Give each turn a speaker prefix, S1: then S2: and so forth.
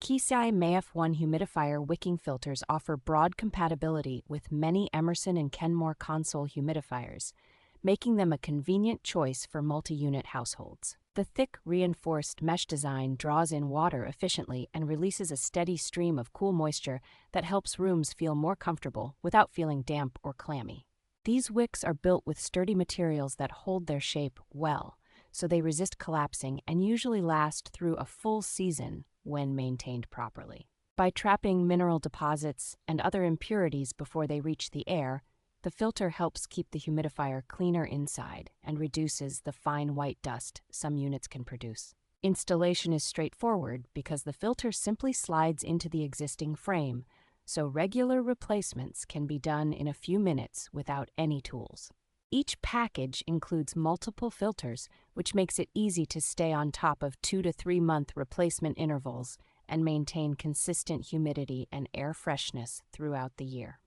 S1: Keycci MAF1 Humidifier Wicking filters offer broad compatibility with many Emerson and Kenmore console humidifiers, making them a convenient choice for multi-unit households. The thick, reinforced mesh design draws in water efficiently and releases a steady stream of cool moisture that helps rooms feel more comfortable without feeling damp or clammy. These wicks are built with sturdy materials that hold their shape well, so they resist collapsing and usually last through a full season when maintained properly. By trapping mineral deposits and other impurities before they reach the air, the filter helps keep the humidifier cleaner inside and reduces the fine white dust some units can produce. Installation is straightforward because the filter simply slides into the existing frame, so regular replacements can be done in a few minutes without any tools. Each package includes multiple filters, which makes it easy to stay on top of 2 to 3 month replacement intervals and maintain consistent humidity and air freshness throughout the year.